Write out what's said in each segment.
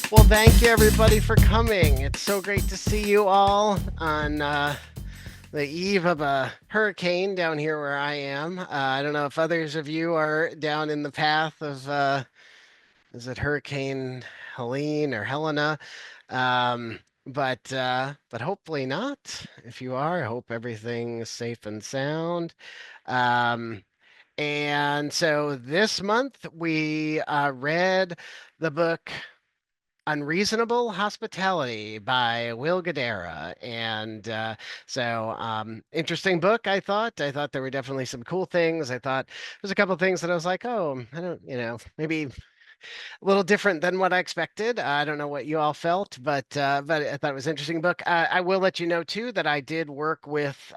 Well, thank you everybody for coming. It's so great to see you all on the eve of a hurricane down here where I am. I don't know if others of you are down in the path of, is it Hurricane Helene or Helena? But hopefully not. If you are, I hope everything's safe and sound. Um, and so this month we read the book Unreasonable Hospitality by Will Guidara. And interesting book, I thought. I thought there were definitely some cool things. I thought there's a couple of things that I was like, oh, I don't, maybe a little different than what I expected. I don't know what you all felt, but I thought it was an interesting book. I will let you know too that I did work with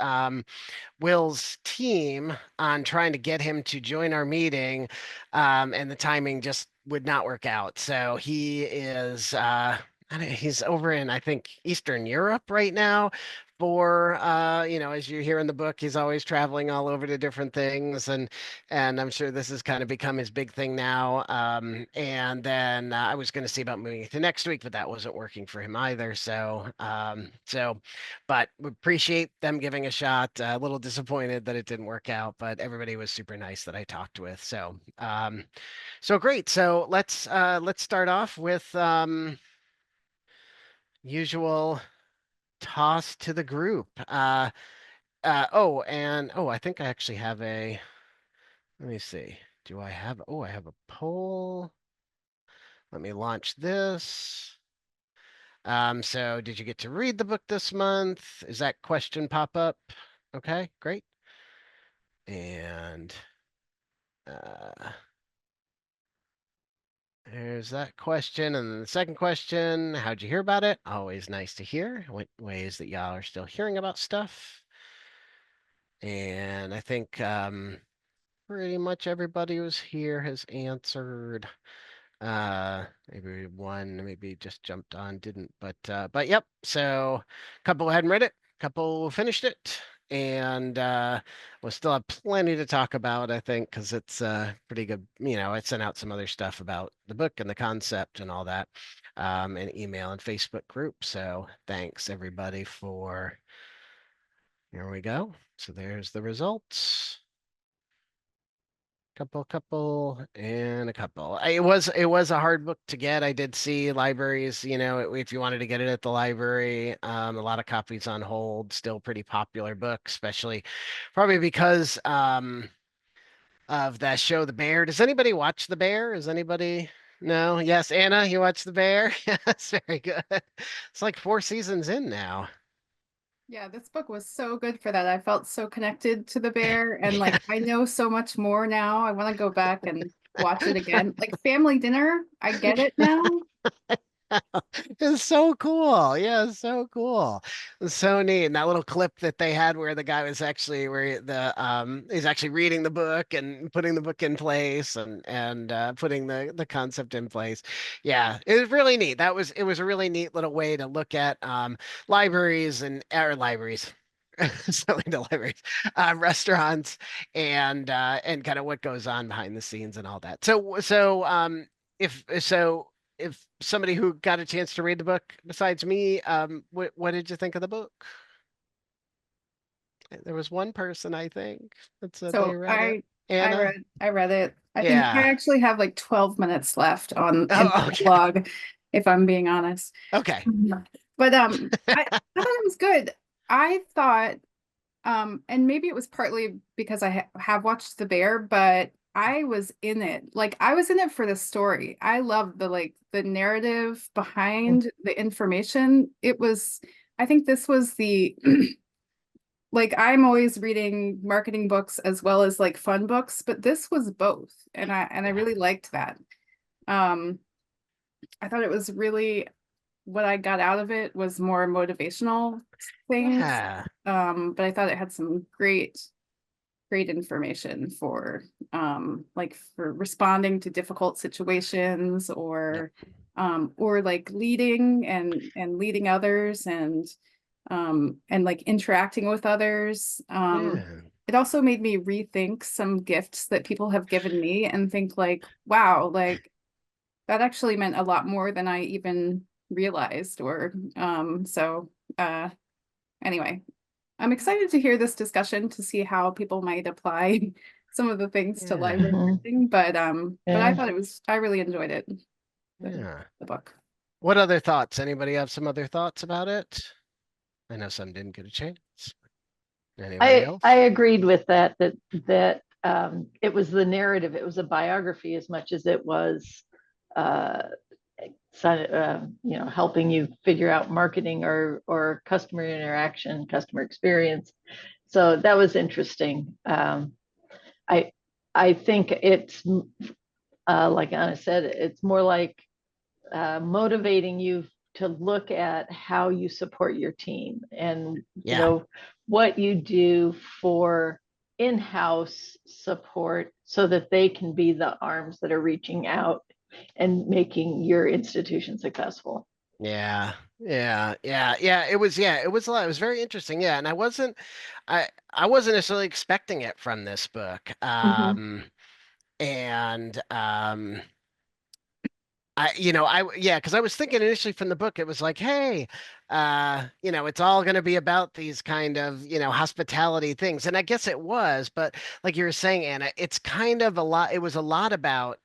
Will's team on trying to get him to join our meeting, and the timing just would not work out. So he is he's over in I think Eastern Europe right now for as you hear in the book, he's always traveling all over to different things, and I'm sure this has kind of become his big thing now. And then I was going to see about moving it to next week, but that wasn't working for him either. But we appreciate them giving a shot. A little disappointed that it didn't work out, but everybody was super nice that I talked with. So great. So let's start off with usual toss to the group. I think I actually have a. Let me see. Do I have? Oh, I have a poll. Let me launch this. So did you get to read the book this month? Is that question pop up? Okay, great. And uh, there's that question. And then the second question, how'd you hear about it? Always nice to hear what ways that y'all are still hearing about stuff. And I think pretty much everybody who's here has answered. Maybe one maybe just jumped on, didn't, but yep. So a couple hadn't read it, a couple finished it, and we'll still have plenty to talk about, I think, because it's pretty good. I sent out some other stuff about the book and the concept and all that, in email and Facebook group. So thanks everybody for. Here we go. So there's the results. Couple, and a couple. It was a hard book to get. I did see libraries, if you wanted to get it at the library, a lot of copies on hold, still pretty popular book, especially probably because of that show, The Bear. Does anybody watch The Bear? Is anybody? No? Yes, Anna, you watch The Bear? Yes, very good. It's like 4 seasons in now. Yeah, this book was so good for that. I felt so connected to the bear and like I know so much more now. I want to go back and watch it again. Like family dinner, I get it now. It's so cool. Yeah, it's so cool. It's so neat. And that little clip that they had where the guy was actually where the he's actually reading the book and putting the book in place and putting the concept in place. Yeah, it was really neat. It was a really neat little way to look at libraries and or libraries. Selling to libraries, restaurants, and kind of what goes on behind the scenes and all that. If somebody who got a chance to read the book besides me, what did you think of the book? There was one person I think that said they So read it. I Anna? read it. I think I Yeah. actually have like 12 minutes left on in Oh, the okay. blog, if I'm being honest. Okay. Mhm. But I thought it was good. I thought and maybe it was partly because I have watched The Bear, but I was in it. Like I was in it for the story. I love the narrative behind the information. I think this was the like I'm always reading marketing books as well as like fun books, but this was both. And I Yeah. really liked that. Um I thought it was really what I got out of it was more motivational things. Yeah. But I thought it had some great information for like for responding to difficult situations Yep. or like leading and leading others and like interacting with others. Yeah. It also made me rethink some gifts that people have given me and think like, wow, like that actually meant a lot more than I even realized. Or so anyway, I'm excited to hear this discussion to see how people might apply some of the things to Yeah. library Mhm. marketing. But I Yeah. thought I really enjoyed it, the, Yeah. the book. What other thoughts? Anybody have some other thoughts about it? I know some didn't get a chance. Anybody I else? agreed with that it was the narrative. It was a biography as much as it was uh, helping you figure out marketing or customer interaction, customer experience. So that was interesting. I I think it's like Anna said, it's more like motivating you to look at how you support your team and Yeah. what you do for in-house support so that they can be the arms that are reaching out and making your institution successful. Yeah. Yeah. It was a lot. It was very interesting. Yeah. And I wasn't necessarily expecting it from this book. Mm-hmm. And yeah, because I was thinking initially from the book, it was like, hey, it's all going to be about these kind of, hospitality things. And I guess it was, but like you were saying, Anna, it's kind of a lot. It was a lot about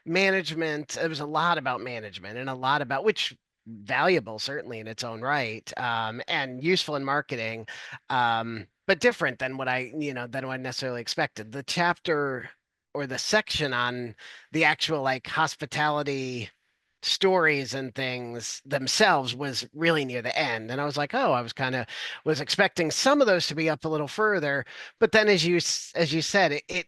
management. It was a lot about management and a lot about which valuable certainly in its own right, and useful in marketing, but different than than what I necessarily expected. The chapter or the section on the actual like hospitality stories and things themselves was really near the end, and I was like, oh, I was kind of was expecting some of those to be up a little further, but then as you said, it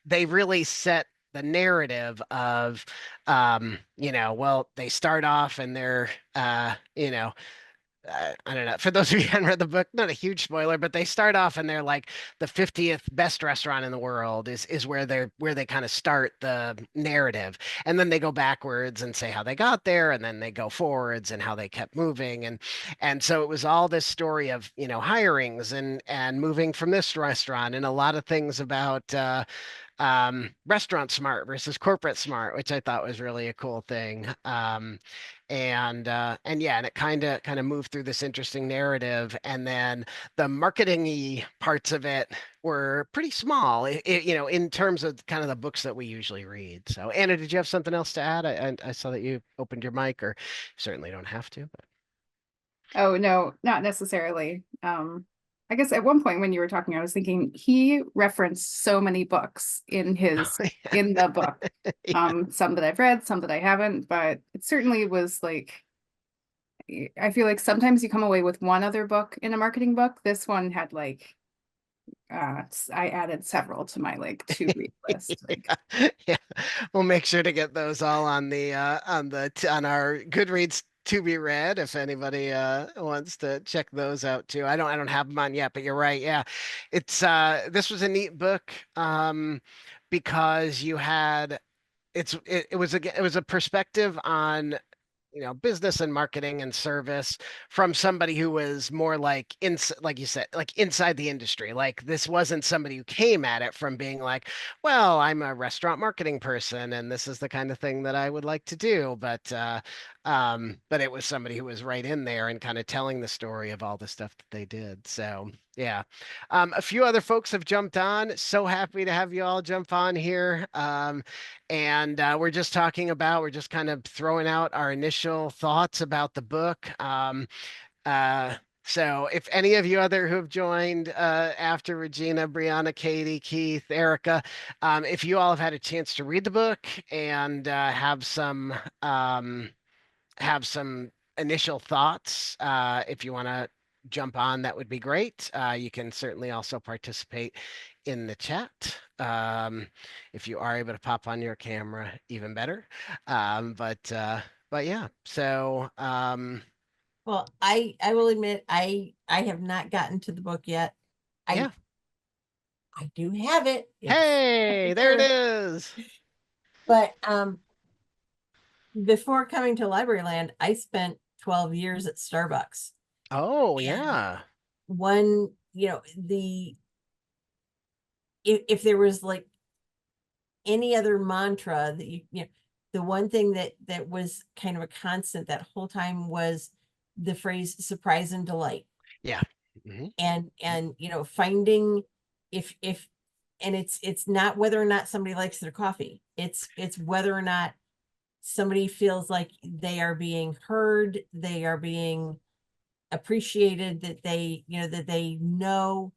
they really set the narrative of well, they start off and they're I don't know. For those of you who haven't read the book, not a huge spoiler, but they start off and they're like the 50th best restaurant in the world is where they kind of start the narrative. And then they go backwards and say how they got there, and then they go forwards and how they kept moving. And so it was all this story of, hirings and moving from this restaurant and a lot of things about restaurant smart versus corporate smart, which I thought was really a cool thing. And yeah, and it kind of moved through this interesting narrative, and then the marketing-y parts of it were pretty small, in terms of kind of the books that we usually read. So, Anna, did you have something else to add? I saw that you opened your mic, or you certainly don't have to, but Oh no, not necessarily. I guess at one point when you were talking, I was thinking he referenced so many books in the book. yeah, Some that I've read, some that I haven't, but it certainly was like I feel like sometimes you come away with one other book in a marketing book. This one had like I added several to my like to read list. Like, yeah, yeah. We'll make sure to get those all on on our Goodreads to be read if anybody wants to check those out too. I don't have them on yet, but you're right. Yeah. It's this was a neat book because you had it was a perspective on business and marketing and service from somebody who was more like like you said, like inside the industry. Like this wasn't somebody who came at it from being like, well, I'm a restaurant marketing person and this is the kind of thing that I would like to do. But it was somebody who was right in there and kind of telling the story of all the stuff that they did. So yeah. A few other folks have jumped on. So happy to have you all jump on here. And we're just kind of throwing out our initial thoughts about the book. Uh, so if any of you other who have joined after Regina, Brianna, Katie, Keith, Erica, if you all have had a chance to read the book and have some initial thoughts, if you want to jump on, that would be great. You can certainly also participate in the chat. If you are able to pop on your camera, even better. But yeah, so Well, I will admit I have not gotten to the book yet. I yeah. I do have it. It's Hey, there it here. is. But before coming to Libraryland, I spent 12 years at Starbucks. Oh, And yeah. one, the if there was like any other mantra that you know, the one thing that was kind of a constant that whole time was the phrase surprise and delight. Yeah. Mhm. And finding if and it's not whether or not somebody likes their coffee. It's whether or not somebody feels like they are being heard, they are being appreciated, that they know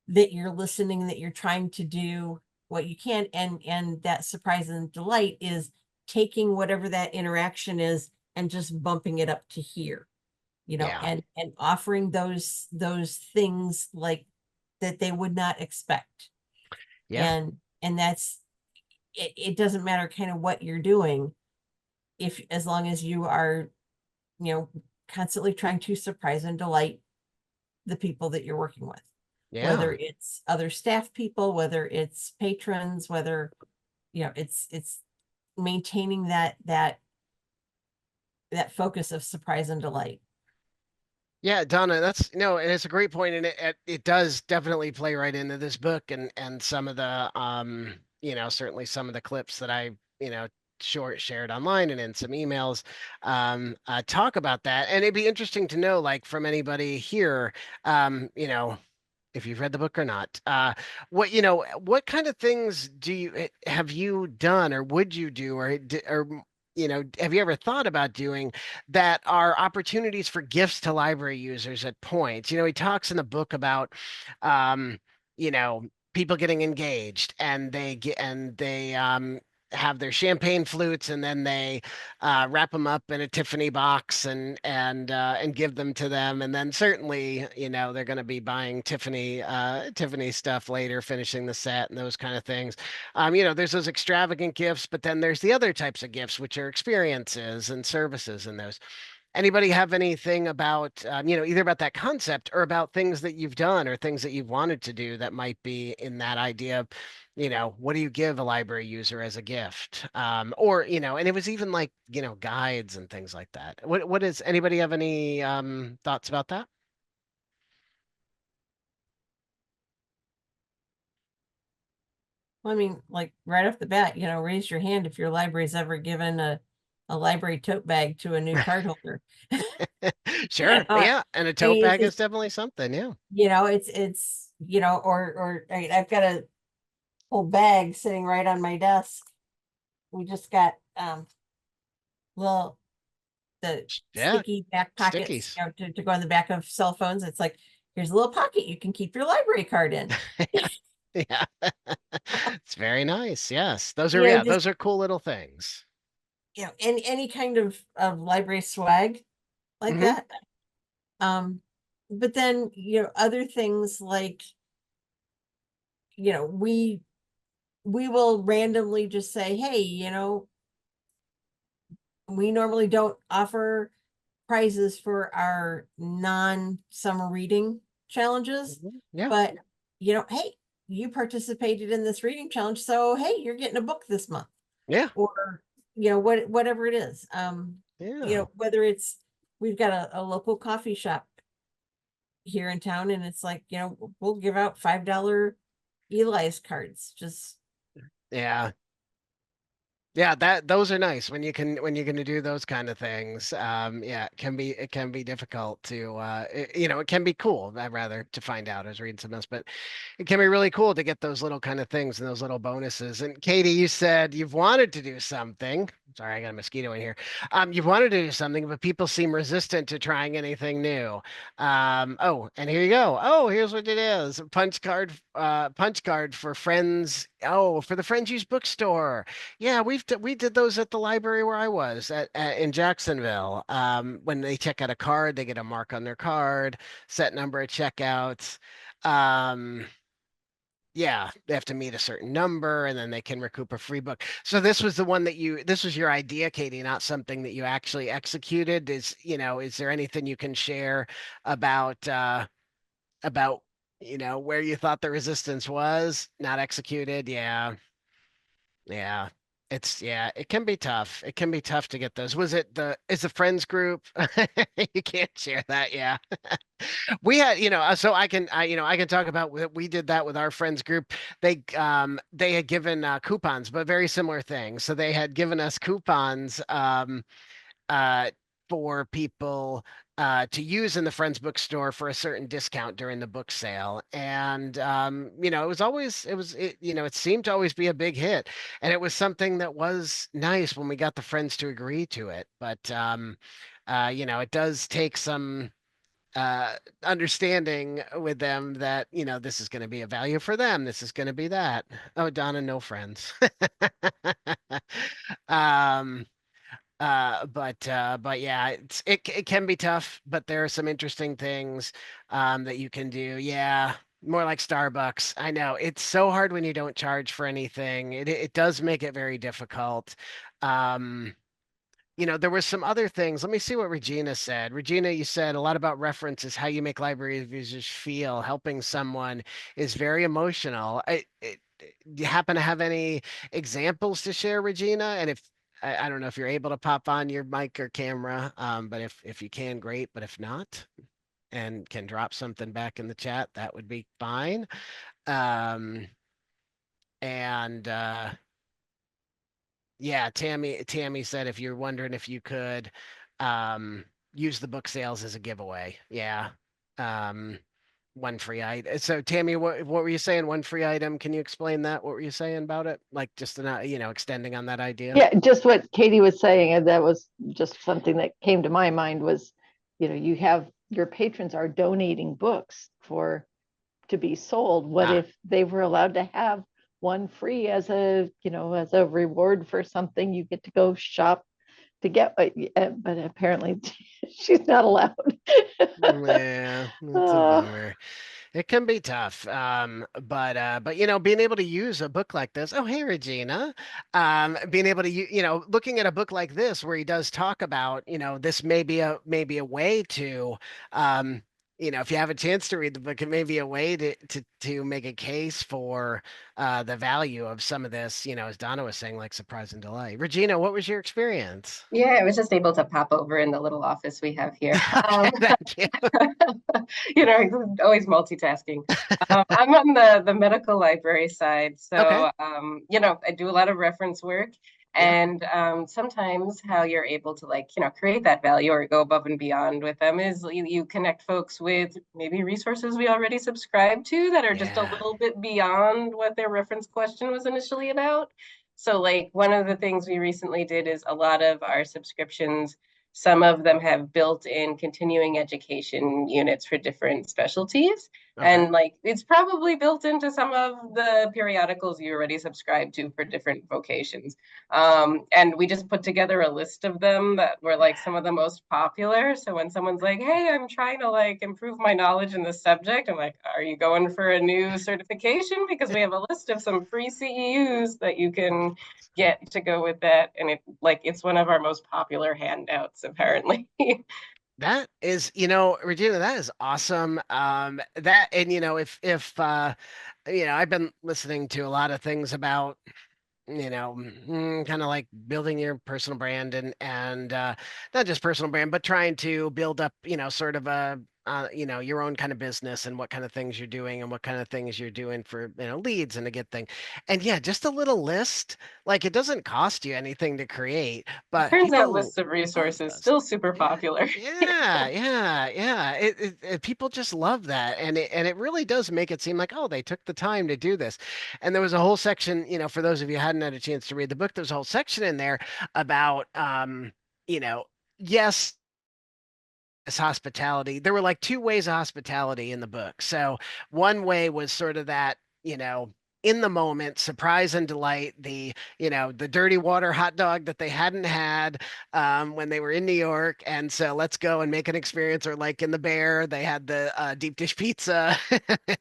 that you're listening, that you're trying to do what you can. And that surprise and delight is taking whatever that interaction is and just bumping it up to here, Yeah. and offering those things like that they would not expect. Yeah. And that's it doesn't matter kind of what you're doing, if as long as you are, constantly trying to surprise and delight the people that you're working with, whether Yeah. it's other staff people, whether it's patrons, whether, it's maintaining that focus of surprise and delight. Yeah, Donna, that's no, and it's a great point, and it does definitely play right into this book, and some of the certainly some of the clips that I shared online and in some emails talk about that, and it'd be interesting to know, like from anybody here, if you've read the book or not, what kind of things have you done, or would you do, or have you ever thought about doing that are opportunities for gifts to library users at points? He talks in the book about, um, you know, people getting engaged, and they have their champagne flutes, and then they wrap them up in a Tiffany box, and give them to them. And then certainly, they're going to be buying Tiffany stuff later, finishing the set and those kind of things. There's those extravagant gifts, but then there's the other types of gifts, which are experiences and services and those. Anybody have anything about, either about that concept or about things that you've done or things that you've wanted to do that might be in that idea of, what do you give a library user as a gift? And it was even like, guides and things like that. Anybody have any thoughts about that? Well, I mean, like right off the bat, raise your hand if your library's ever given a library tote bag to a new cardholder. Sure. I Yeah. And a tote mean, it's bag is just, definitely something. Yeah. or I mean, I've got a whole bag sitting right on my desk. We just got little the Yeah. sticky back pockets, Stickies. to go on the back of cell phones. It's like, here's a little pocket you can keep your library card in. Yeah. It's very nice. Yes. Those are, You know, yeah, just those are cool little things. any kind of library swag like Hmm. that. But then, other things like, we will randomly just say, hey, we normally don't offer prizes for our non-summer reading challenges, Yeah. but hey, you participated in this reading challenge, so hey, you're getting a book this month, Yeah. or whatever it is. Yeah. Whether it's, we've got a local coffee shop here in town, and it's like, we'll give out $5 Eli's cards. Just Yeah. Yeah, those are nice when you're going to do those kind of things. Yeah, it can be difficult to it can be cool, rather, to find out. I was reading something else, but it can be really cool to get those little kind of things and those little bonuses. And Katie, you said you've wanted to do something. Sorry, I got a mosquito in here. You've wanted to do something, but people seem resistant to trying anything new. Oh, and here you go. Oh, here's what it is. Punch card for friends. Oh, for the Friends Use Bookstore. Yeah, we did those at the library where I was in Jacksonville. When they check out a card, they get a mark on their card, set number at checkout. Um, yeah, they have to meet a certain number, and then they can recoup a free book. So this was your idea, Katie, not something that you actually executed. Is there anything you can share about about where you thought the resistance was not executed? Yeah. Yeah. Yeah, it can be tough. It can be tough to get those. Is the friends group? You can't share that. Yeah. We had, so I can talk about we did that with our friends group. They had given coupons, but very similar things. So they had given us coupons uh, for people to use in the Friends bookstore for a certain discount during the book sale. And it was always it seemed to always be a big hit. And it was something that was nice when we got the friends to agree to it. But it does take some understanding with them that, this is going to be a value for them. This is going to be that. Oh, Donna, no friends. um but yeah, it can be tough, but there are some interesting things that you can do. Yeah, more like Starbucks. I know it's so hard when you don't charge for anything. It does make it very difficult. Um, there were some other things. Let me see what Regina said. Regina, you said a lot about references, how you make library users feel. Helping someone is very emotional. Do you happen to have any examples to share, Regina? And if I don't know if you're able to pop on your mic or camera, but if you can, great. But if not, and can drop something back in the chat, that would be fine. Um, and Yeah, Tammy said if you're wondering if you could use the book sales as a giveaway. Yeah. Um one free item. So Tammy, what were you saying? One free item. Can you explain that? What were you saying about it? Like just not, extending on that idea? Yeah, just what Katie was saying, and that was just something that came to my mind was, you have your patrons are donating books to be sold. What Ah, if they were allowed to have one free as a reward for something? You get to go shop to get, but apparently she's not allowed. yeah, that's a Uh, bummer. It can be tough. But being able to use a book like this. Oh, hey, Regina. Being able to, looking at a book like this where he does talk about, this may be a way to, um, if you have a chance to read the book, it may be a way to make a case for the value of some of this, as Donna was saying, like surprise and delight. Regina, what was your experience? Yeah, I was just able to pop over in the little office we have here. Okay, thank you. Always multitasking. I'm on the medical library side, Okay, so I do a lot of reference work, yeah. and sometimes how you're able to create that value or go above and beyond with them is you connect folks with maybe resources we already subscribe to that are just a Yeah. little bit beyond what their reference question was initially about. So like one of the things we recently did is a lot of our subscriptions, some of them have built-in continuing education units for different specialties. Okay. And like it's probably built into some of the periodicals you already subscribe to for different vocations. And we just put together a list of them that were like some of the most popular. So when someone's like, hey, I'm trying to like improve my knowledge in this subject, I'm like, are you going for a new certification? Because we have a list of some free CEUs that you can get to go with that. And it's one of our most popular handouts, apparently. That is, Regina, that is awesome. I've been listening to a lot of things about, kind of like building your personal brand and not just personal brand, but trying to build up, sort of your own kind of business and what kind of things you're doing and what kind of things you're doing for, leads and a good thing. And yeah, just a little list, like it doesn't cost you anything to create, but Turns out people lists of love resources those. still super Yeah. popular. Yeah. People just love that, and it really does make it seem like, oh, they took the time to do this. And there was a whole section, for those of you who hadn't had a chance to read the book, there's a whole section in there about, you know, yes, it's hospitality. There were like two ways of hospitality in the book. So one way was sort of that, in the moment, surprise and delight, the dirty water hot dog that they hadn't had when they were in New York. And so let's go and make an experience. Or like in the Bear, they had the deep dish pizza.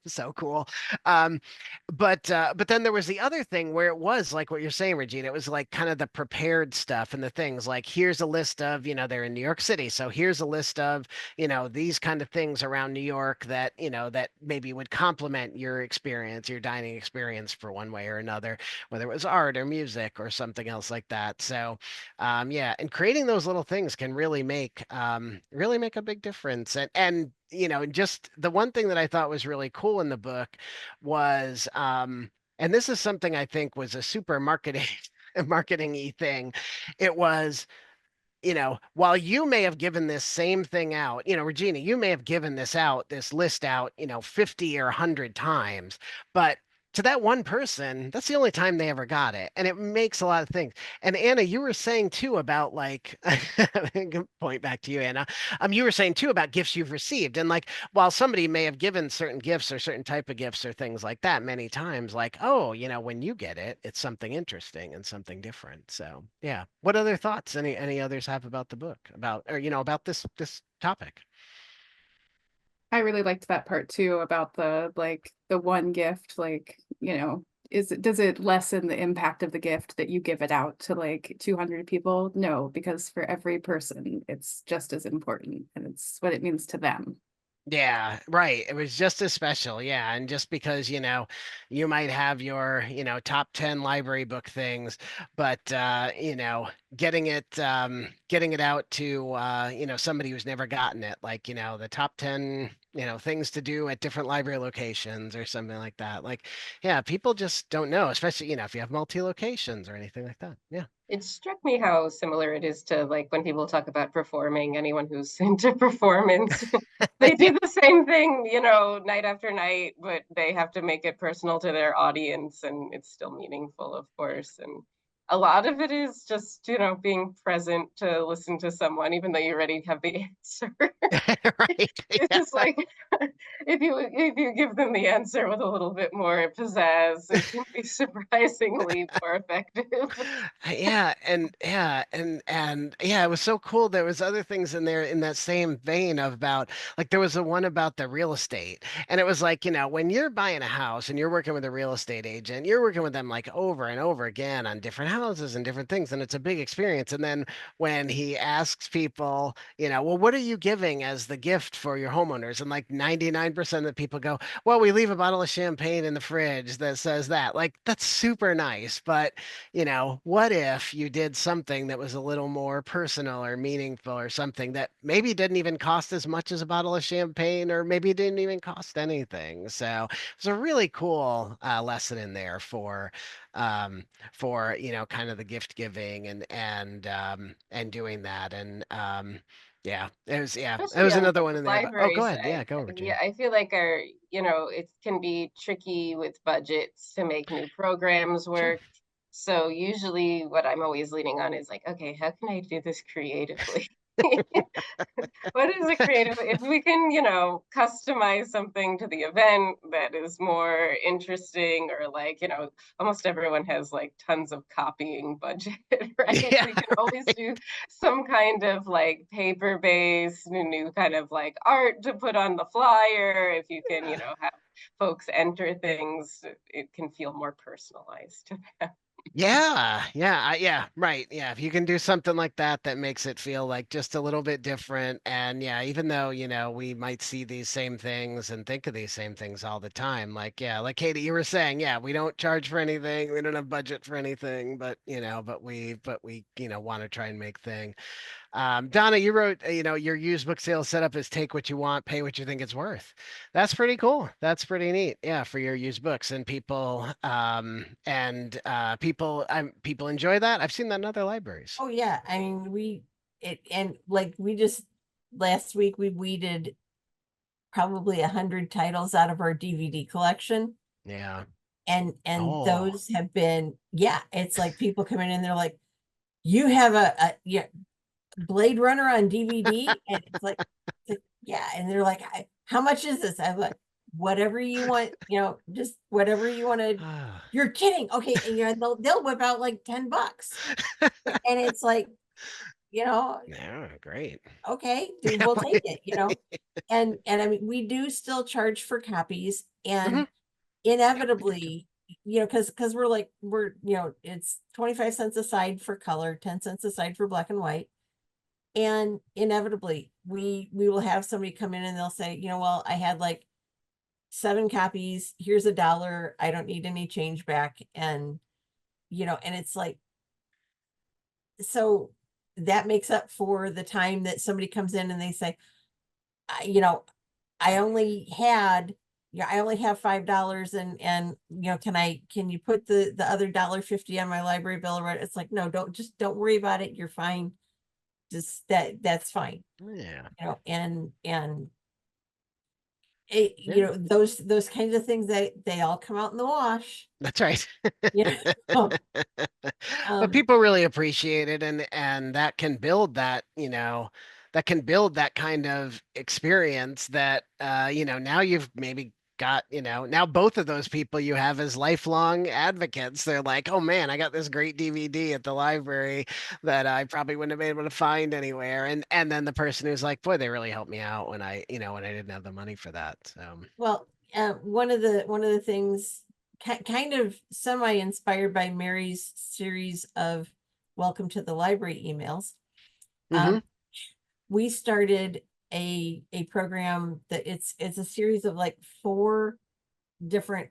So cool. Um, but then there was the other thing where it was like what you're saying, Regina. It was like kind of the prepared stuff and the things like here's a list of, they're in New York City. So here's a list of, these kind of things around New York that, that maybe would complement your experience, your dining experience experience for one way or another, whether it was art or music or something else like that. So, yeah, and creating those little things can really make a big difference. And you know, just the one thing that I thought was really cool in the book was, and this is something I think was a super marketing-y thing. It was, you know, while you may have given this same thing out, you know, Regina, you may have given this list out, you know, 50 or 100 times, but to that one person, that's the only time they ever got it. And it makes a lot of things. And Anna, you were saying too about like, point back to you, Anna. You were saying too about gifts you've received. And like, while somebody may have given certain gifts or certain type of gifts or things like that many times, like, oh, you know, when you get it, it's something interesting and something different. So yeah. What other thoughts any others have about the book, about, or you know, about this topic? I really liked that part too about the one gift, like, you know, does it lessen the impact of the gift that you give it out to like 200 people? No, because for every person, it's just as important and it's what it means to them. Yeah, right. It was just as special. Yeah. And just because, you know, you might have your, you know, top 10 library book things, but you know, getting it out to you know, somebody who's never gotten it, like, you know, the top 10, you know, things to do at different library locations or something like that. Like, yeah, people just don't know, especially, you know, if you have multi-locations or anything like that. Yeah. It struck me how similar it is to like when people talk about performing, anyone who's into performance, they Yeah. do the same thing, you know, night after night, but they have to make it personal to their audience and it's still meaningful, of course. And a lot of it is just, you know, being present to listen to someone, even though you already have the answer. Right. It's Yeah. just like if you give them the answer with a little bit more pizzazz, it can be surprisingly more effective. And yeah, it was so cool. There was other things in there in that same vein of about, like, there was the one about the real estate, and it was like, you know, when you're buying a house and you're working with a real estate agent, you're working with them like over and over again on different houses and different things, and it's a big experience. And then when he asks people, you know, well, what are you giving as the gift for your homeowners? And like 99% of the people go, well, we leave a bottle of champagne in the fridge that says that. Like, that's super nice, but you know, what if you did something that was a little more personal or meaningful, or something that maybe didn't even cost as much as a bottle of champagne, or maybe it didn't even cost anything? So it's a really cool lesson in there for, you know, kind of the gift giving and doing that. And yeah, it Especially was on another the one in there. But oh, go library ahead. Yeah, side. go over, Gene. Yeah, I feel like you know, it can be tricky with budgets to make new programs Sure. work. So usually what I'm always leaning on is like, okay, how can I do this creatively? What is a creative? If we can, you know, customize something to the event that is more interesting, or like, you know, almost everyone has like tons of copying budget, right? Yeah. We can always do some kind of like paper-based, new kind of like art to put on the flyer. If you can, you know, have folks enter things, it can feel more personalized to them. Yeah, right. Yeah, if you can do something like that that makes it feel like just a little bit different. And yeah, even though, you know, we might see these same things and think of these same things all the time, like, yeah, like Katie, you were saying, yeah, we don't charge for anything, we don't have budget for anything, but you know, but we, you know, want to try and make things. Donna, you wrote, you know, your used book sales setup is take what you want, pay what you think it's worth. That's pretty cool. That's pretty neat. Yeah, for your used books, and people enjoy that. I've seen that in other libraries. Oh yeah, I mean and like we just last week we weeded probably 100 titles out of our DVD collection, Yeah. and Oh. those have been, yeah, it's like people come in and they're like, you have a yeah, Blade Runner on DVD, and it's like yeah, and they're like, how much is this? I'm like, whatever you want, you know, just whatever you want to. Ah. You're kidding, okay? And you know, they'll whip out like $10, and it's like, you know, Yeah, great. okay, dude, we'll take it, you know. And I mean, we do still charge for copies, Mhm. and Yeah, we do too. inevitably, you know, because we're you know, it's 25 cents a side for color, 10 cents a side for black and white. And inevitably we will have somebody come in and they'll say, you know, well, I had like 7 copies, here's $1, I don't need any change back. And, and it's like, so that makes up for the time that somebody comes in and they say, you know, I only had, I only have $5 and, can you put the other $1.50 on my library bill or what? It's like, no, don't worry about it. You're fine. Just that's fine. Yeah. And Yeah. those kinds of things they all come out in the wash. That's right. But But people really appreciate it, and that can build that, that can build that kind of experience that now you've maybe got, now both of those people you have as lifelong advocates. They're like, oh man, I got this great DVD at the library that I probably wouldn't have been able to find anywhere. And then the person who's like, boy, they really helped me out when when I didn't have the money for that. So Well, one of the things kind of semi inspired by Mary's series of Welcome to the Library emails. mhm. We started a program that it's a series of like 4 different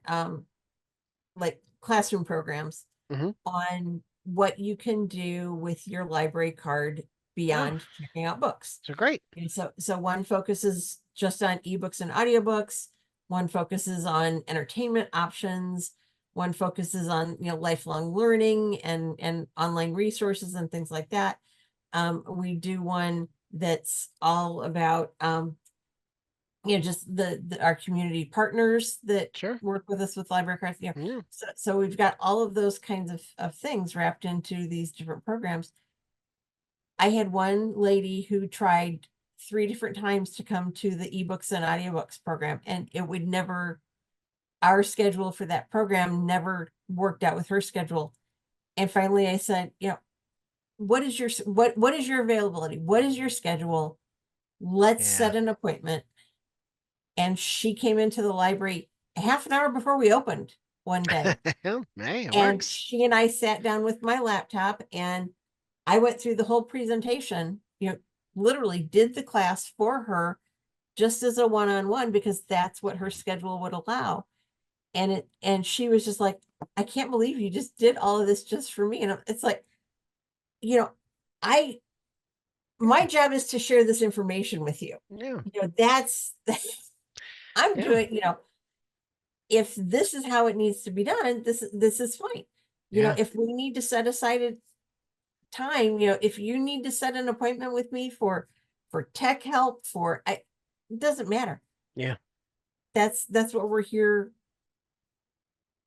like classroom programs Mhm. on what you can do with your library card Oh, beyond checking out books. so great. And so one focuses just on ebooks and audiobooks, one focuses on entertainment options, one focuses on lifelong learning and online resources and things like that. We do one that's all about just our community partners that Sure. work with us with library cards. Yeah. So we've got all of those kinds of things wrapped into these different programs. I had one lady who tried 3 different times to come to the ebooks and audiobooks program, and it would never, our schedule for that program never worked out with her schedule. And finally I said, what is your availability? What is your schedule? Let's Yeah. set an appointment. And she came into the library a half an hour before we opened one day. Hey, it And works. she and I sat down with my laptop and I went through the whole presentation, literally did the class for her just as a one-on-one because that's what her schedule would allow. And she was just like, I can't believe you just did all of this just for me. And it's like, I my job is to share this information with you. Yeah. That's I'm Yeah. doing, if this is how it needs to be done, this is fine. Yeah. If we need to set aside a time, if you need to set an appointment with me for tech help, it doesn't matter. Yeah. That's what we're here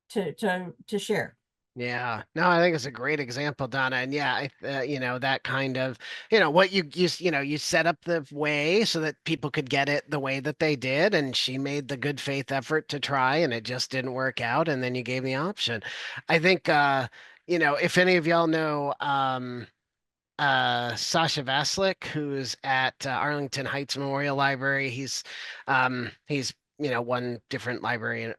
to share. Yeah, no, I think it's a great example, Donna. And yeah, that kind of, what you set up the way so that people could get it the way that they did. And she made the good faith effort to try and it just didn't work out. And then you gave the option. I think, if any of y'all know, Sasha Vaslik, who's at Arlington Heights Memorial Library. He's won different library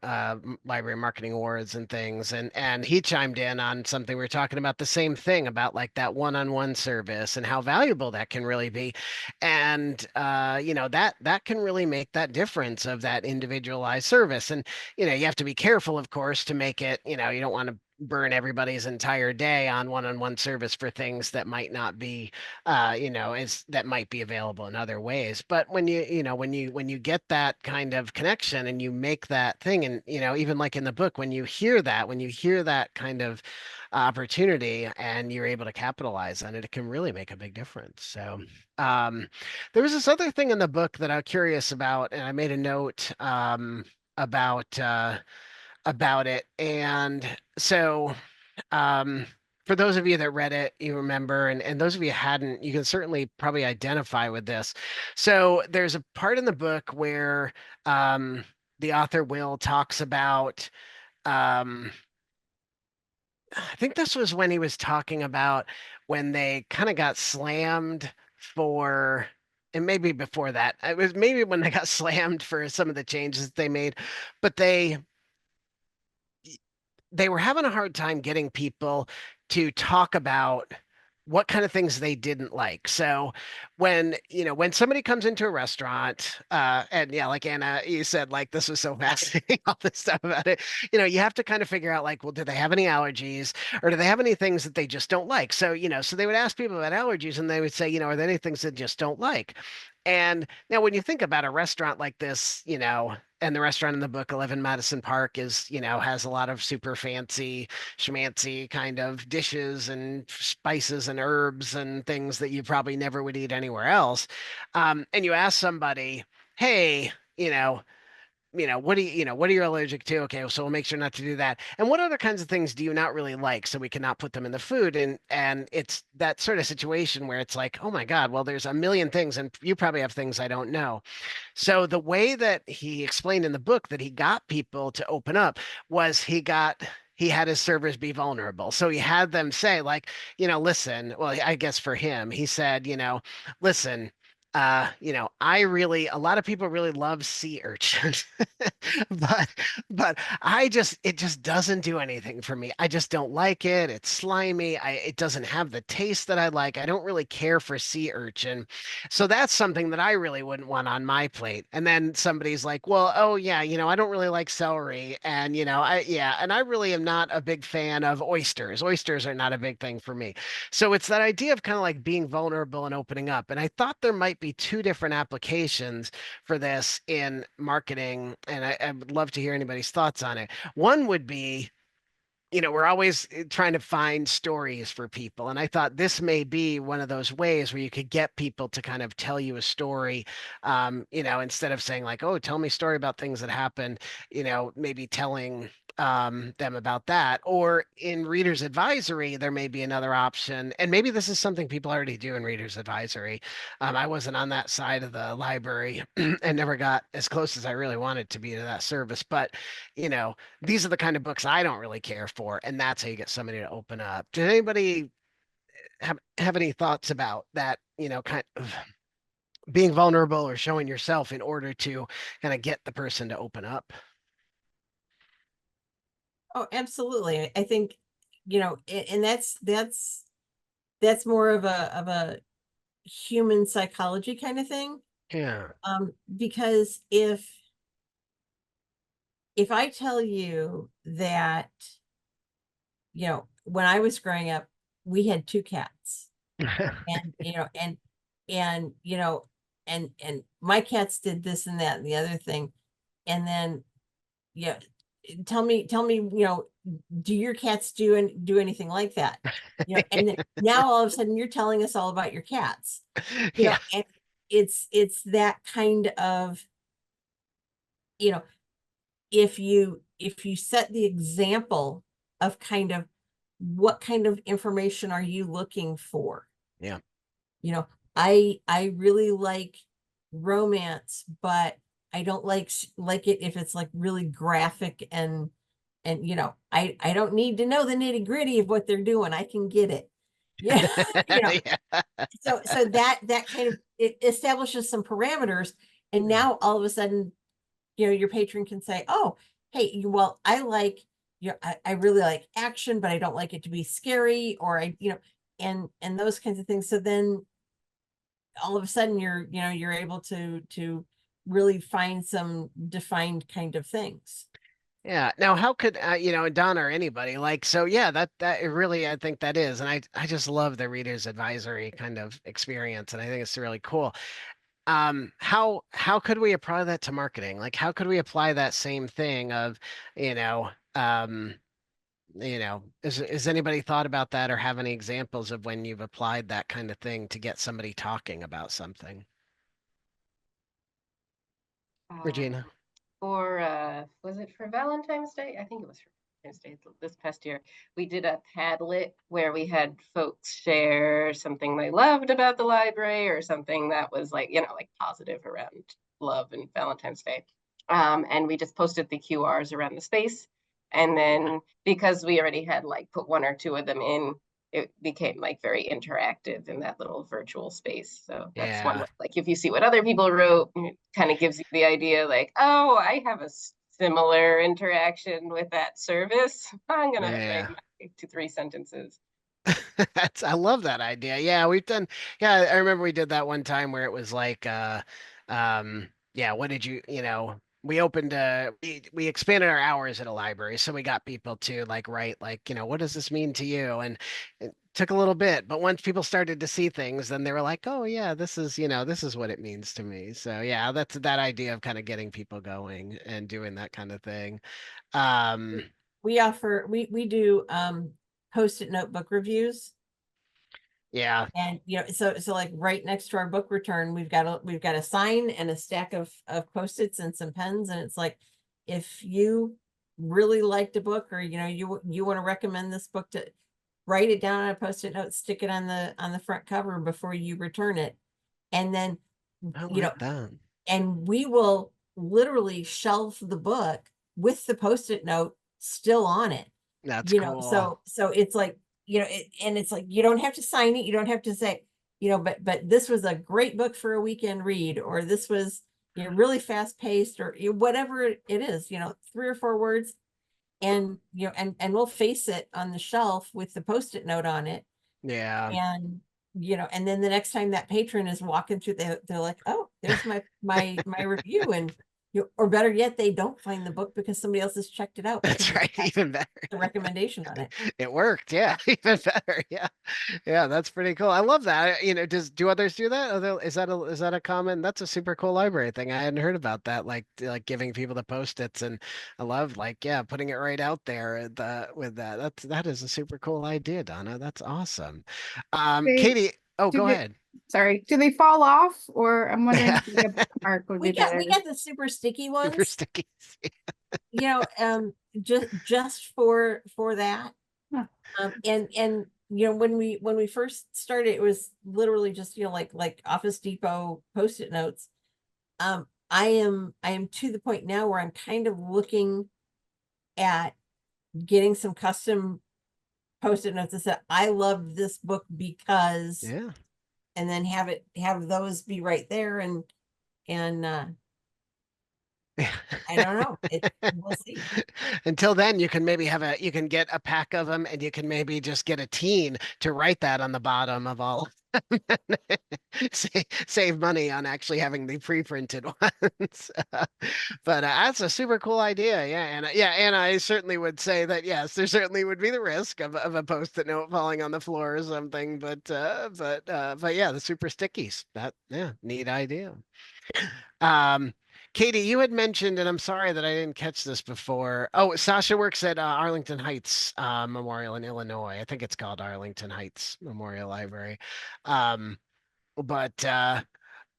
marketing awards and things, and he chimed in on something we were talking about, the same thing about like that one-on-one service and how valuable that can really be. And that can really make that difference of that individualized service. And you have to be careful, of course, to make it, you don't want to burn everybody's entire day on one-on-one service for things that might not be that might be available in other ways. But when you get that kind of connection and you make that thing, and even like in the book, when you hear that kind of opportunity and you're able to capitalize on it, it can really make a big difference. So there was this other thing in the book that I'm curious about, and I made a note about it. And so, for those of you that read it, you remember, and those of you hadn't, you can certainly probably identify with this. So there's a part in the book where the author Will talks about, I think this was when he was talking about when they kind of got slammed for, and maybe before that, it was maybe when they got slammed for some of the changes they made, but they were having a hard time getting people to talk about what kind of things they didn't like. So when, when somebody comes into a restaurant, and yeah, like Anna, you said, like, this was so fascinating, all this stuff about it, you have to kind of figure out, like, well, do they have any allergies, or do they have any things that they just don't like? So, so they would ask people about allergies, and they would say, are there any things they just don't like? And now when you think about a restaurant like this, and the restaurant in the book, 11 Madison Park, is, has a lot of super fancy, schmancy kind of dishes and spices and herbs and things that you probably never would eat anywhere else. And you ask somebody, hey, what are you allergic to? Okay, so we'll make sure not to do that. And what other kinds of things do you not really like, so we cannot put them in the food? And it's that sort of situation where it's like, oh my God, well, there's a million things, and you probably have things I don't know. So the way that he explained in the book that he got people to open up was he had his servers be vulnerable. So he had them say, like, listen, well, I guess for him, he said, listen, a lot of people really love sea urchins, but it just doesn't do anything for me. I just don't like it. It's slimy. It doesn't have the taste that I like. I don't really care for sea urchin. So that's something that I really wouldn't want on my plate. And then somebody's like, well, oh yeah, I don't really like celery. And and I really am not a big fan of oysters. Oysters are not a big thing for me. So it's that idea of kind of like being vulnerable and opening up. And I thought there might be two different applications for this in marketing. And I would love to hear anybody's thoughts on it. One would be, we're always trying to find stories for people. And I thought this may be one of those ways where you could get people to kind of tell you a story, instead of saying, like, oh, tell me a story about things that happened, maybe telling them about that. Or in Reader's Advisory, there may be another option. And maybe this is something people already do in Reader's Advisory. I wasn't on that side of the library and never got as close as I really wanted to be to that service. But, these are the kind of books I don't really care for, and that's how you get somebody to open up. Did anybody have any thoughts about that, kind of being vulnerable or showing yourself in order to kind of get the person to open up? Oh, absolutely. I think, and that's more of a human psychology kind of thing. Yeah. Because if I tell you that, when I was growing up, we had two cats, and and and my cats did this and that and the other thing, and then yeah, tell me, do your cats do anything like that? And now all of a sudden you're telling us all about your cats, Yeah. and it's that kind of, you know, if you set the example of kind of what kind of information are you looking for? Yeah. I really like romance, but I don't like it if it's like really graphic, and I don't need to know the nitty gritty of what they're doing. I can get it. Yeah. Yeah. So that kind of, it establishes some parameters, and now all of a sudden, your patron can say, oh, hey, well, I really like action, but I don't like it to be scary, or and those kinds of things. So then all of a sudden you're able to really find some defined kind of things. Yeah. Now, how could Donna or anybody, like, so yeah, that it really, I think that is, and I just love the Reader's Advisory kind of experience, and I think it's really cool. How could we apply that to marketing? Like, how could we apply that same thing of, you know, um, is anybody thought about that, or have any examples of when you've applied that kind of thing to get somebody talking about something? Um, Regina? for was it for Valentine's Day? I think it was for Valentine's Day this past year. We did a Padlet where we had folks share something they loved about the library, or something that was like, like positive around love and Valentine's Day. And we just posted the QRs around the space. And then because we already had like put one or two of them in, it became like very interactive in that little virtual space. So that's one Yeah. way, like if you see what other people wrote, it kind of gives you the idea, like, oh, I have a similar interaction with that service. I'm gonna write Yeah. my 2, 3 sentences. I love that idea. Yeah, we've done, yeah, I remember we did that one time where it was like, yeah, what did we opened, we expanded our hours at a library. So we got people to like write, like, what does this mean to you? And it took a little bit, but once people started to see things, then they were like, oh, yeah, this is what it means to me. So yeah, that's that idea of kind of getting people going and doing that kind of thing. Um, We do post-it notebook reviews. yeah, And so like right next to our book return, we've got a sign and a stack of post-its and some pens, and it's like, if you really liked a book, or you want to recommend this book, to write it down on a post-it note, stick it on the front cover before you return it. And then I you know like that. and we will literally shelf the book with the post-it note still on it. That's cool. So it's like, and it's like, you don't have to sign it, you don't have to say, but this was a great book for a weekend read, or this was, really fast paced, or whatever it is, 3 or 4 words, and and we'll face it on the shelf with the post-it note on it. Yeah. And and then the next time that patron is walking through, they're like, oh, there's my review. And or better yet, they don't find the book because somebody else has checked it out, because That's it's right. got Even better. the recommendation on it. It worked. Yeah. Even better. Yeah. Yeah. That's pretty cool. I love that. Do others do that? Is that a common? That's a super cool library thing. I hadn't heard about that. Like giving people the post-its, and I love, like, yeah, putting it right out there with that. That is a super cool idea, Donna. That's awesome. They Katie. Oh, do go they ahead. sorry, do they fall off? Or I'm wondering if like a bookmark would be We better. got the super sticky Super ones, sticky. just for that. Huh. And when we first started, it was literally just, like Office Depot post-it notes. I am to the point now where I'm kind of looking at getting some custom post-it notes that said, I love this book because, Yeah. and then have those be right there. And I don't know. We'll see. Until then, you can get a pack of them, and you can maybe just get a teen to write that on the bottom of all. Save money on actually having the pre-printed ones. But that's a super cool idea. Yeah, and I certainly would say that yes, there certainly would be the risk of a post-it note falling on the floor or something. But yeah, the super stickies. Yeah, neat idea. Um, Katie, you had mentioned, and I'm sorry that I didn't catch this before. Oh, Sasha works at Arlington Heights Memorial in Illinois. I think it's called Arlington Heights Memorial Library. Um, but uh,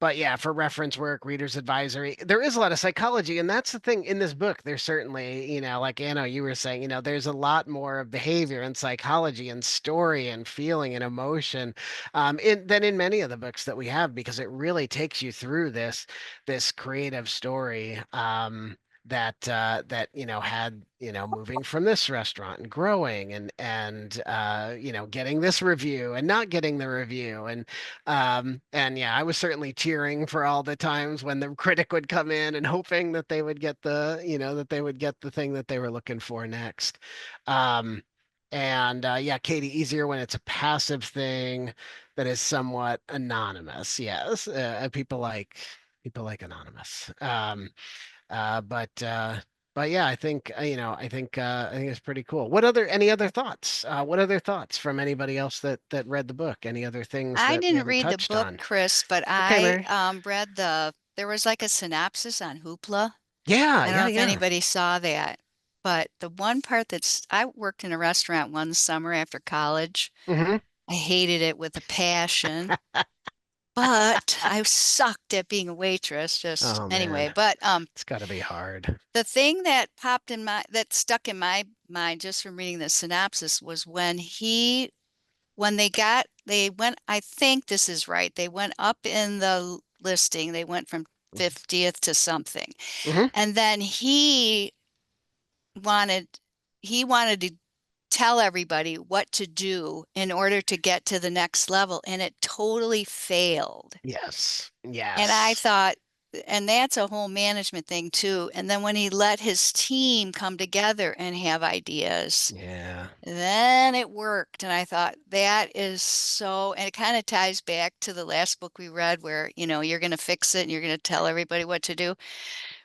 but yeah, for reference work, reader's advisory, there is a lot of psychology. And that's the thing in this book. There's certainly, like Anna, you were saying, there's a lot more of behavior and psychology and story and feeling and emotion than in many of the books that we have, because it really takes you through this creative story. That had moving from this restaurant and growing and getting this review and not getting the review, and yeah, I was certainly cheering for all the times when the critic would come in and hoping that they would get the thing that they were looking for next. um and yeah, Katie, easier when it's a passive thing that is somewhat anonymous. Yes, people like anonymous. Uh, but uh, but yeah, I think it's pretty cool. Any other thoughts? What other thoughts from anybody else that read the book? Any other things I that we didn't haven't read the touched book, on? Chris, but Okay, I Mary. read there was like a synopsis on Hoopla. Yeah, I don't yeah, know if yeah. anybody saw that, but the one part I worked in a restaurant one summer after college. Hmm. I hated it with a passion, but I sucked at being a waitress, just Oh anyway. man, But it's got to be hard. the thing that stuck in my mind just from reading the synopsis was when they went, I think this is right. They went up in the listing. They went from 50th to something. Hmm. And then wanted he wanted to tell everybody what to do in order to get to the next level, and it totally failed. Yes, And I yes. thought, and that's a whole management thing too. And then when he let his team come together and have ideas, Yeah. then it worked. And I thought that is so, and it kind of ties back to the last book we read where, you know, you're going to fix it and you're going to tell everybody what to do,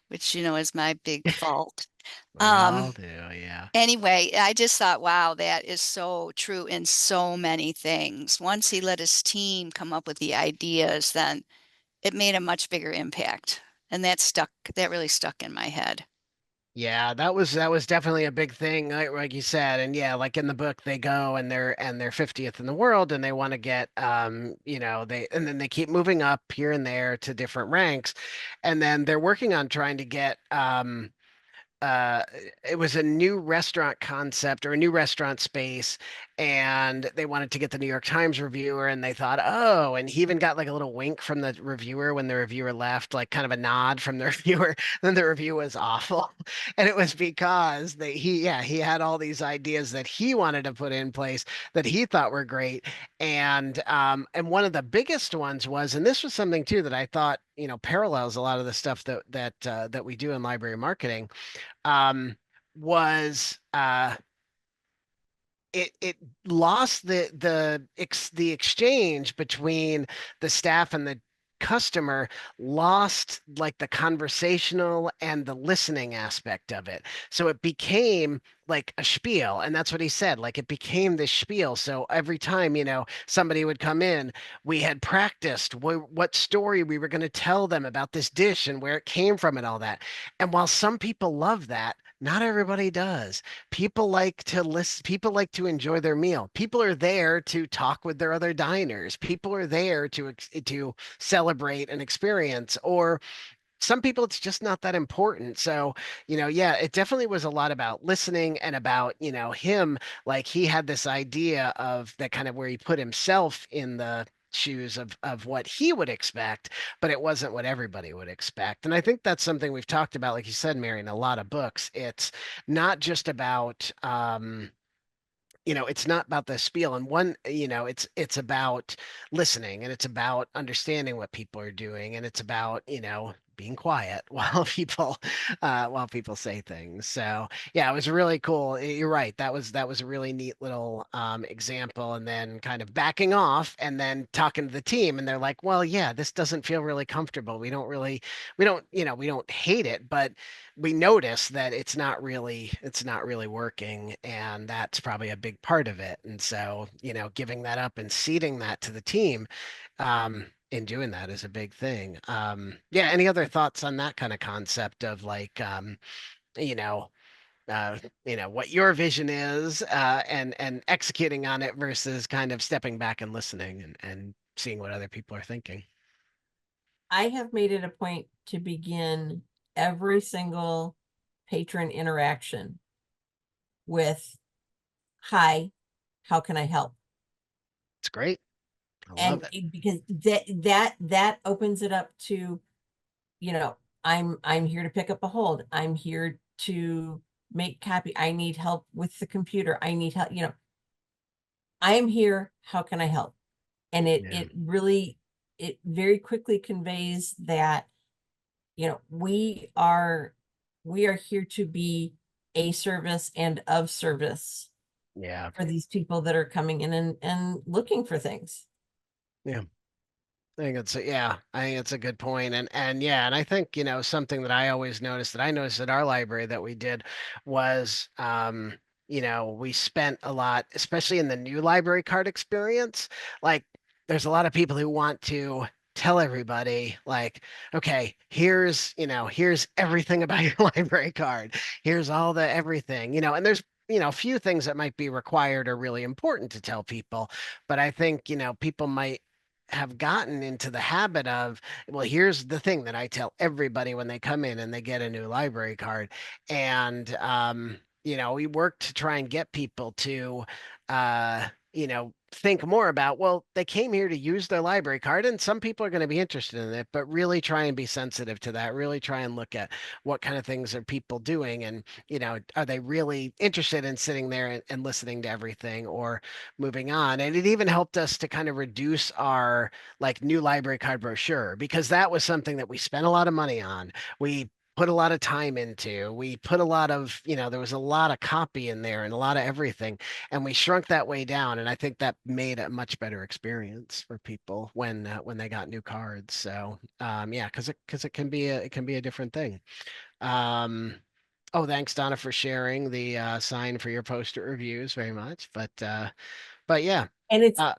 which, you know, is my big fault. We Um, all do, yeah. Anyway, I just thought, wow, that is so true in so many things. Once he let his team come up with the ideas, then it made a much bigger impact. And that really stuck in my head. Yeah, that was definitely a big thing, like you said. And yeah, like in the book, they go and they're 50th in the world, and they want to get and then they keep moving up here and there to different ranks, and then they're working on trying to get uh it was a new restaurant concept or a new restaurant space, and they wanted to get the New York Times reviewer, and they thought, oh, and he even got like a little wink from the reviewer when the reviewer left, like kind of a nod from the reviewer. Then the review was awful. And it was because he had all these ideas that he wanted to put in place that he thought were great. And one of the biggest ones was, and this was something too that I thought, parallels a lot of the stuff that we do in library marketing, um, was it lost the exchange between the staff and the customer, lost like the conversational and the listening aspect of it. So it became like a spiel, and that's what he said, like it became this spiel. So every time, somebody would come in, we had practiced what story we were going to tell them about this dish and where it came from and all that. And while some people love that, not everybody does. People like to listen, people like to enjoy their meal. People are there to talk with their other diners. People are there to celebrate an experience. Or some people, it's just not that important. So, yeah, it definitely was a lot about listening and about, him, like he had this idea of that kind of where he put himself in the shoes of what he would expect, but it wasn't what everybody would expect. And I think that's something we've talked about, like you said, Mary, in a lot of books. It's not just about it's not about the spiel, and it's about listening, and it's about understanding what people are doing, and it's about being quiet while people say things. So yeah, it was really cool. You're right, that was a really neat little example. And then kind of backing off and then talking to the team, and they're like, well, yeah, this doesn't feel really comfortable. We don't hate it, but we notice that it's not really working, and that's probably a big part of it. And so, giving that up and ceding that to the team, in doing that is a big thing. Yeah, any other thoughts on that kind of concept of like, you know what your vision is, and executing on it versus kind of stepping back and listening and seeing what other people are thinking. I have made it a point to begin every single patron interaction with, hi, how can I help? It's great. I love And it. because that opens it up to, I'm here to pick up a hold. I'm here to make copy. I need help with the computer. I need help, I am here. How can I help? And Yeah. it very quickly conveys that, we are here to be a service and of service Yeah. for these people that are coming in and looking for things. Yeah. I think it's a good point. And yeah, and I think, something that I noticed at our library that we did was, we spent a lot, especially in the new library card experience. Like, there's a lot of people who want to tell everybody, like, okay, here's everything about your library card. Here's all the everything, and there's, a few things that might be required or really important to tell people. But I think, people might have gotten into the habit of, well, here's the thing that I tell everybody when they come in and they get a new library card. And we work to try and get people to uh think more about, well, they came here to use their library card, and some people are going to be interested in it, but really try and be sensitive to that. Really try and look at what kind of things are people doing, and are they really interested in sitting there and listening to everything, or moving on. And it even helped us to kind of reduce our like new library card brochure, because that was something that we spent a lot of money on. We put a lot of time into. We put a lot of, there was a lot of copy in there and a lot of everything, and we shrunk that way down. And I think that made a much better experience for people when they got new cards. So yeah, because it can be a different thing. Um, oh, thanks Donna for sharing the sign for your poster reviews very much. But yeah. And Uh,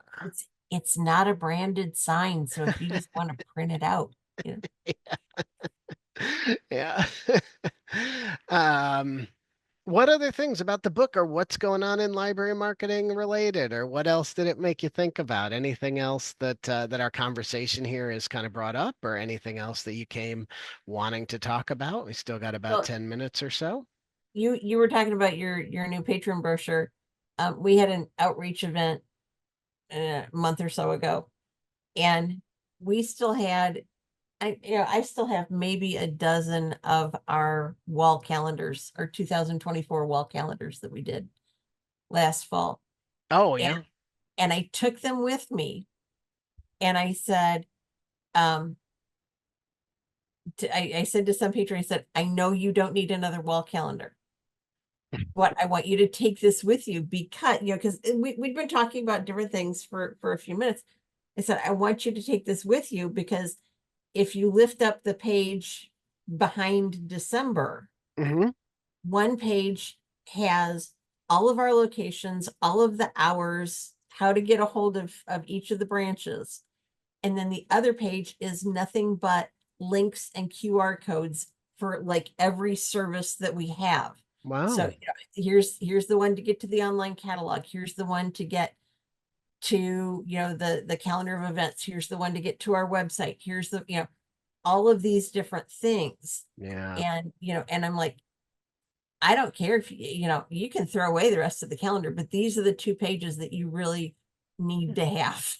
it's not a branded sign, so if you just want to print it out, yeah. Um, what other things about the book, or what's going on in library marketing related, or what else did it make you think about? Anything else that our conversation here has kind of brought up, or anything else that you came wanting to talk about? We still got about Well, 10 minutes or so. you were talking about your new patron brochure. We had an outreach event a month or so ago, and we still had I still have maybe a dozen of our wall calendars, our 2024 wall calendars that we did last fall. Oh And yeah. and I took them with me, and I said, I said to some patron, I said, I know you don't need another wall calendar, but I want you to take this with you, because because we'd been talking about different things for a few minutes. I said, I want you to take this with you, because if you lift up the page behind December, Hmm. one page has all of our locations, all of the hours, how to get a hold of each of the branches. And then the other page is nothing but links and QR codes for like every service that we have. So Wow. here's the one to get to the online catalog. Here's the one to get to, the calendar of events. Here's the one to get to our website. Here's the, all of these different things. Yeah. And, and I'm like, I don't care if you can throw away the rest of the calendar, but these are the 2 pages that you really need to have.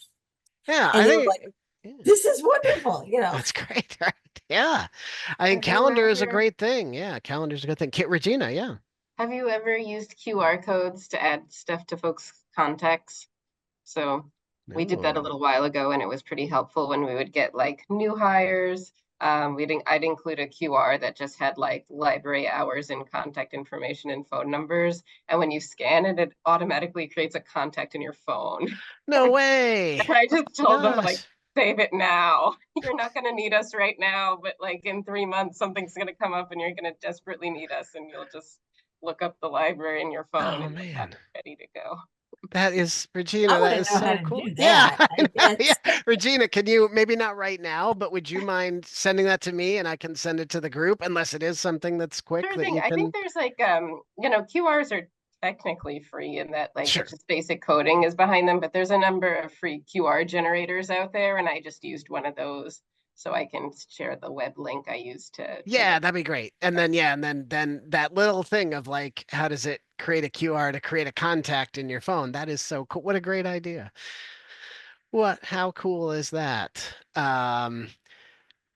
Yeah, And I they were think like, yeah, this is wonderful, that's great, right? Yeah. I think Have you calendar is a ever great thing. Yeah, calendar is a good thing. Kit Regina, yeah. have you ever used QR codes to add stuff to folks' contacts? So we did that a No. little while ago, and it was pretty helpful when we would get like new hires. I'd include a QR that just had like library hours and contact information and phone numbers. And when you scan it, it automatically creates a contact in your phone. No way. And I just told them like, Gosh. save it now. You're not going to need us right now, but like in 3 months, something's going to come up and you're going to desperately need us, and you'll just look up the library in your phone Oh and you'll have man. it ready to go. That is I Regina. want That to is know how so to cool. do Yeah, that. I know. Yeah. Regina, can you maybe not right now, but would you mind sending that to me and I can send it to the group, unless it is something that's quick Sure that thing. you I think can. there's like QRs are technically free in that like Sure. it's just basic coding is behind them, but there's a number of free QR generators out there, and I just used one of those so I can share the web link I used to Yeah, make. that'd be great. And then yeah, and then that little thing of like, how does it create a QR to create a contact in your phone? That is so cool. What a great idea. How cool is that?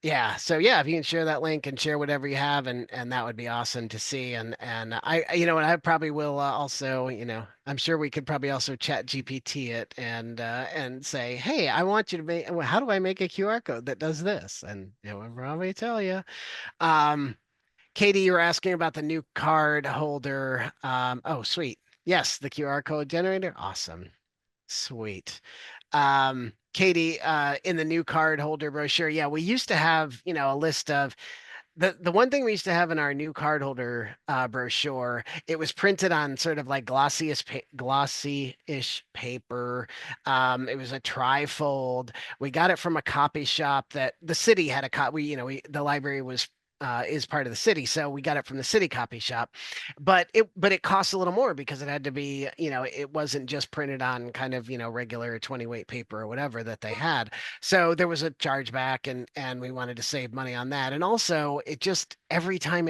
Yeah, so yeah, if you can share that link and share whatever you have, and that would be awesome to see. And and I probably will also, I'm sure we could probably also chat GPT it and say, hey, I want you to make, well, how do I make a QR code that does this? And it will probably tell you. Um, Katie, you were asking about the new card holder. Oh, sweet. Yes, the QR code generator. Awesome. Sweet. Katie, in the new card holder brochure, yeah, we used to have, a list of the one thing we used to have in our new card holder brochure. It was printed on sort of like glossy-ish paper. It was a trifold. We got it from a copy shop that the city had a copy. The library was is part of the city, so we got it from the city copy shop. But it costs a little more because it had to be, it wasn't just printed on kind of, regular 20 weight paper or whatever that they had. So there was a chargeback, and we wanted to save money on that. And also, it just every time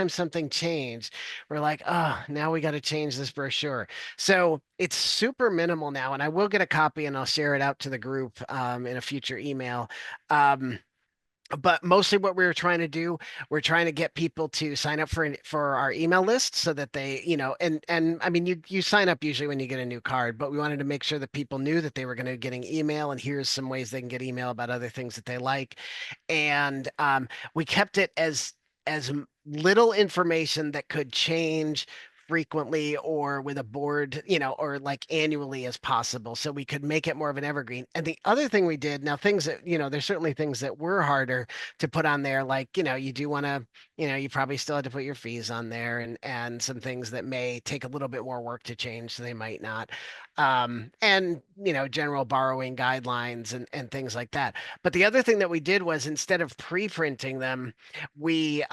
something changed, we're like, oh, now we got to change this brochure. So it's super minimal now, and I will get a copy and I'll share it out to the group in a future email. Um, but mostly what we were trying to do, we're trying to get people to sign up for our email list so that they, and I mean, you sign up usually when you get a new card, but we wanted to make sure that people knew that they were going to be getting email, and here's some ways they can get email about other things that they like. And we kept it as little information that could change frequently or with a board, or like annually as possible, so we could make it more of an evergreen. And the other thing we did, now things that, there's certainly things that were harder to put on there, like, you do want to, you probably still had to put your fees on there, and some things that may take a little bit more work to change, so they might not. And general borrowing guidelines and things like that. But the other thing that we did was, instead of pre-printing them, we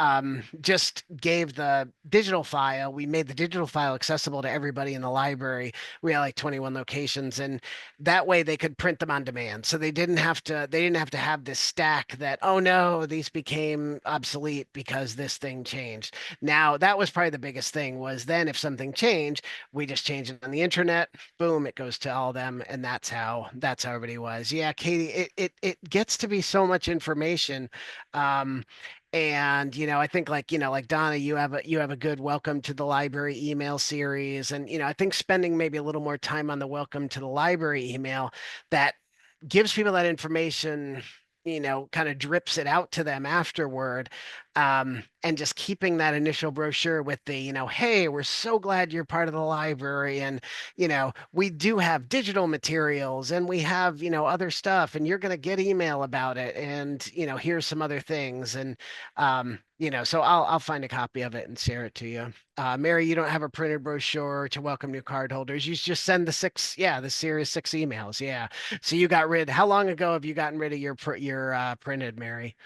just gave the digital file. We made the digital file accessible to everybody in the library. We had like 21 locations, and that way they could print them on demand. So they didn't have to have this stack that, oh no, these became obsolete because this thing changed. Now, that was probably the biggest thing, was then if something changed, we just change it on the intranet, boom, it goes to all them, and that's how everybody was. Yeah, Katie, it gets to be so much information. Um, and I think, like Donna, you have a good welcome to the library email series. And I think spending maybe a little more time on the welcome to the library email, that gives people that information, kind of drips it out to them afterward. And just keeping that initial brochure with the, hey, we're so glad you're part of the library. And, we do have digital materials, and we have, other stuff, and you're going to get email about it. And, here's some other things. And, so I'll find a copy of it and share it to you. Mary, you don't have a printed brochure to welcome new card holders. You just send the series 6 emails. Yeah. So how long ago have you gotten rid of your printed, Mary?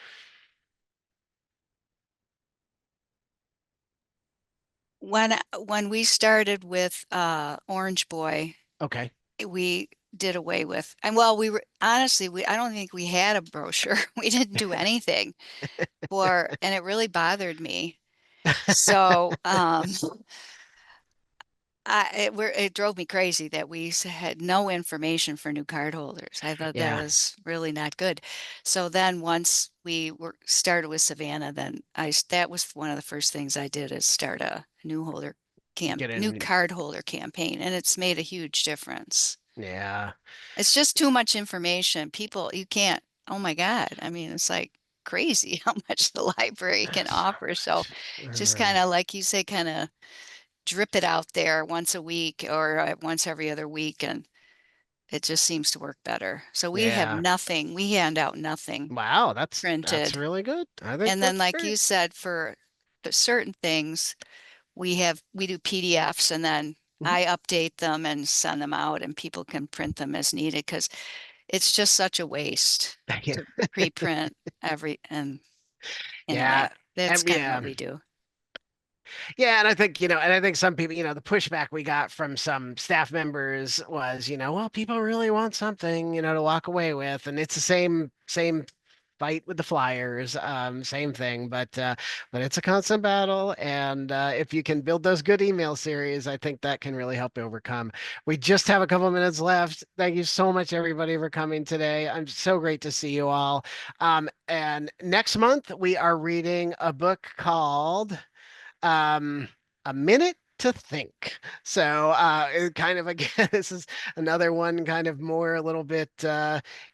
When we started with Orange Boy, Okay. we did away with, and well, we were honestly, I don't think we had a brochure. We didn't do anything and it really bothered me. So it drove me crazy that had no information for new card holders. I thought that Yeah. was really not good. So then once we were started with Savannah, then that was one of the first things I did, is start a Get new in. card holder campaign, and it's made a huge difference. Yeah. It's just too much information. People, you can't, oh my God. I mean, it's like crazy how much the library can offer. So just kind of, like you say, kind of drip it out there once a week or once every other week, and it just seems to work better. So we have Yeah. nothing, we hand out nothing Wow, that's printed. really good. I think And then, that's like you great. said, for certain things, we do PDFs, and then Mhm. I update them and send them out, and people can print them as needed, because it's just such a waste Yeah. to pre-print and Yeah. anyway, that's And kind of yeah. what we do. Yeah, and I think some people, the pushback we got from some staff members was, well, people really want something, to walk away with. And it's the same fight with the flyers, same thing, but it's a constant battle. And if you can build those good email series, I think that can really help overcome. We just have a couple minutes left. Thank you so much, everybody, for coming today. I'm so great to see you all. And next month we are reading a book called um, A Minute to Think. So it kind of, again, this is another one, kind of more a little bit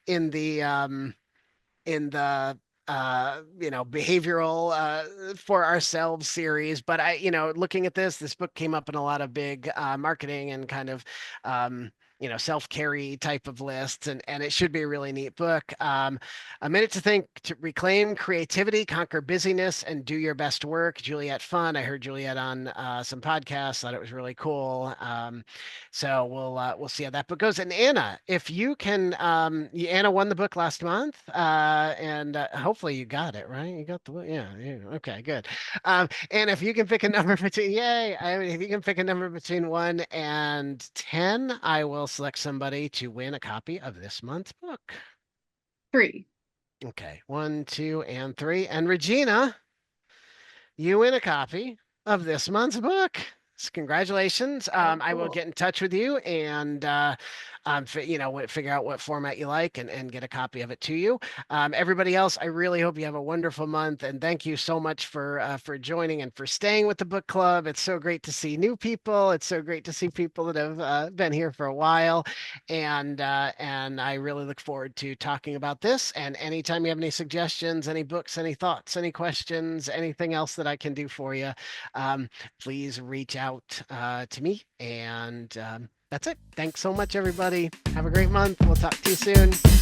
in the in the behavioral for ourselves series. But looking at this book came up in a lot of big marketing and kind of self-carry type of lists, and it should be a really neat book. A Minute to Think: to Reclaim Creativity, Conquer Busyness, and Do Your Best Work. Juliet Fun. I heard Juliet on some podcasts. Thought it was really cool. So we'll see how that book goes. And Anna, if you can, Anna won the book last month, and hopefully you got it right. You got the book, yeah. Okay, good. And if you can pick a number between, yay! I mean, if you can pick a number between 1 and 10, I will select somebody to win a copy of this month's book. 3. Okay, 1, 2, and 3. And Regina, you win a copy of this month's book. So congratulations. I will cool. get in touch with you and figure out what format you like and get a copy of it to you. Everybody else, I really hope you have a wonderful month, and thank you so much for joining and for staying with the book club. It's so great to see new people. It's so great to see people that have been here for a while, and I really look forward to talking about this. And anytime you have any suggestions, any books, any thoughts, any questions, anything else that I can do for you, please reach out to me. And that's it. Thanks so much, everybody. Have a great month. We'll talk to you soon.